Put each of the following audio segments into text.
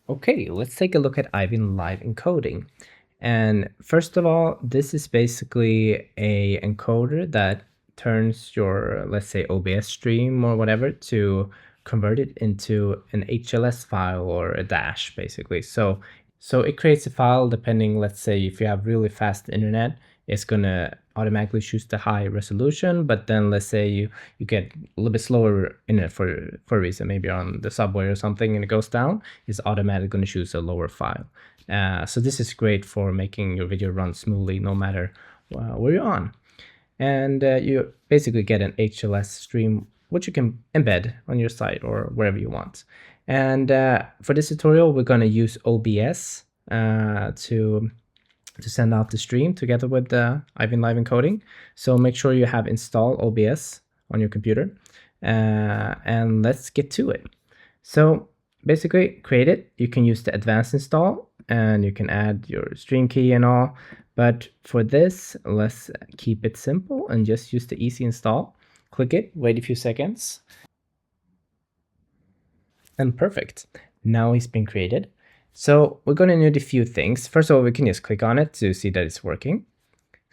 Okay, let's take a look at Eyevinn Live Encoding. And first of all, this is basically a encoder that turns your, let's say, OBS stream or whatever to convert it into an HLS file or a dash, basically. So it creates a file depending, let's say, if you have really fast internet, it's gonna automatically choose the high resolution. But then let's say you get a little bit slower internet for a reason, maybe on the subway or something, and it goes down, it's automatically going to choose a lower file. So this is great for making your video run smoothly no matter where you're on. And you basically get an HLS stream, which you can embed on your site or wherever you want. And for this tutorial, we're going to use OBS to send out the stream together with the Eyevinn Live Encoding. So make sure you have installed OBS on your computer. And let's get to it. So basically, create it. You can use the advanced install and you can add your stream key and all. But for this, let's keep it simple and just use the easy install. Click it, wait a few seconds. And perfect. Now it's been created. So we're going to need a few things. First of all, we can just click on it to see that it's working.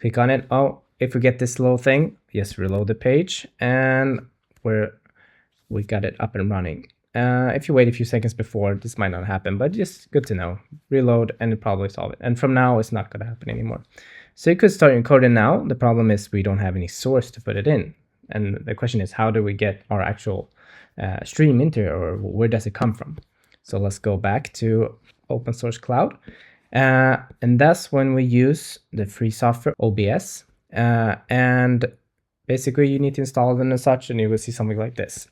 Click on it. Oh, if we get this little thing, just reload the page and we got it up and running. If you wait a few seconds before, this might not happen, but just good to know. Reload and it probably solve it. And from now, it's not going to happen anymore. So you could start encoding now. The problem is we don't have any source to put it in. And the question is, how do we get our actual stream into it, or where does it come from? So let's go back to Open Source Cloud. And that's when we use the free software OBS. And basically you need to install them and such, and you will see something like this.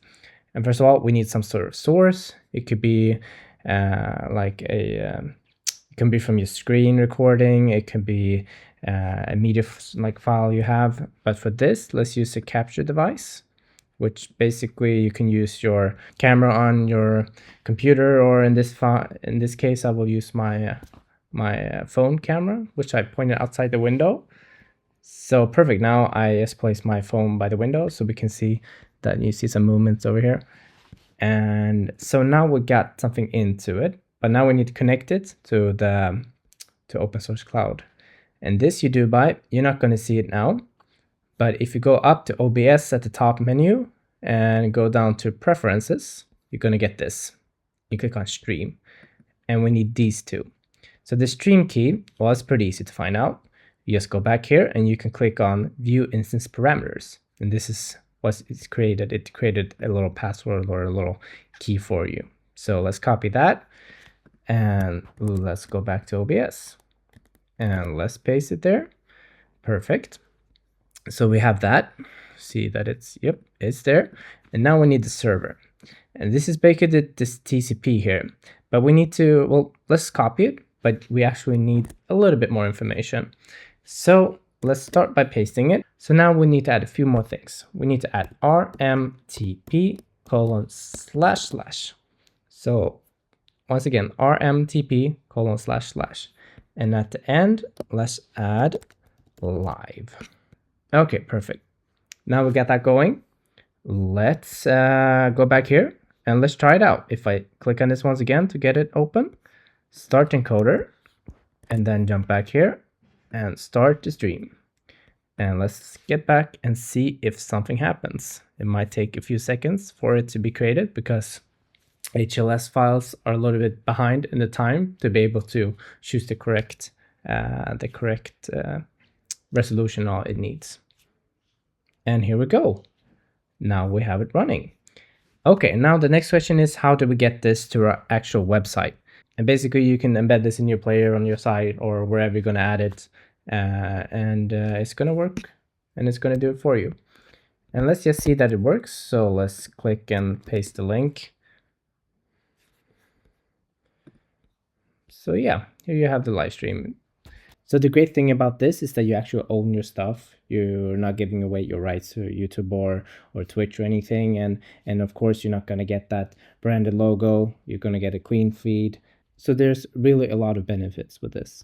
And first of all, we need some sort of source. It could be like it can be from your screen recording. It can be a media like file you have. But for this, let's use a capture device, which basically you can use your camera on your computer, or in this case, I will use my phone camera, which I pointed outside the window. So perfect. Now I just place my phone by the window so we can see that you see some movements over here. And so now we got something into it, but now we need to connect it to Open Source Cloud. And this you do by, you're not going to see it now, but if you go up to OBS at the top menu and go down to preferences, you're going to get this. You click on stream, and we need these two. So the stream key, well, it's pretty easy to find out. You just go back here and you can click on view instance parameters. And this is what it's created. It created a little password or a little key for you. So let's copy that and let's go back to OBS and let's paste it there. Perfect. So we have that. See that it's there. And now we need the server. And this is basically this TCP here. But we need to, well, let's copy it, but we actually need a little bit more information. So let's start by pasting it. So now we need to add a few more things. We need to add rmtp://. So once again, rmtp://. And at the end, let's add live. Okay, perfect. Now we got that going. Let's go back here and let's try it out. If I click on this once again to get it open, start encoder, and then jump back here and start the stream. And let's get back and see if something happens. It might take a few seconds for it to be created because HLS files are a little bit behind in the time to be able to choose the correct resolution all it needs. And here we go. Now we have it running. Okay, now the next question is, how do we get this to our actual website? And basically you can embed this in your player on your site or wherever you're going to add it. And it's going to work and it's going to do it for you. And let's just see that it works. So let's click and paste the link. So yeah, here you have the live stream. So the great thing about this is that you actually own your stuff. You're not giving away your rights to YouTube or Twitch or anything. And of course, you're not going to get that branded logo. You're going to get a clean feed. So there's really a lot of benefits with this.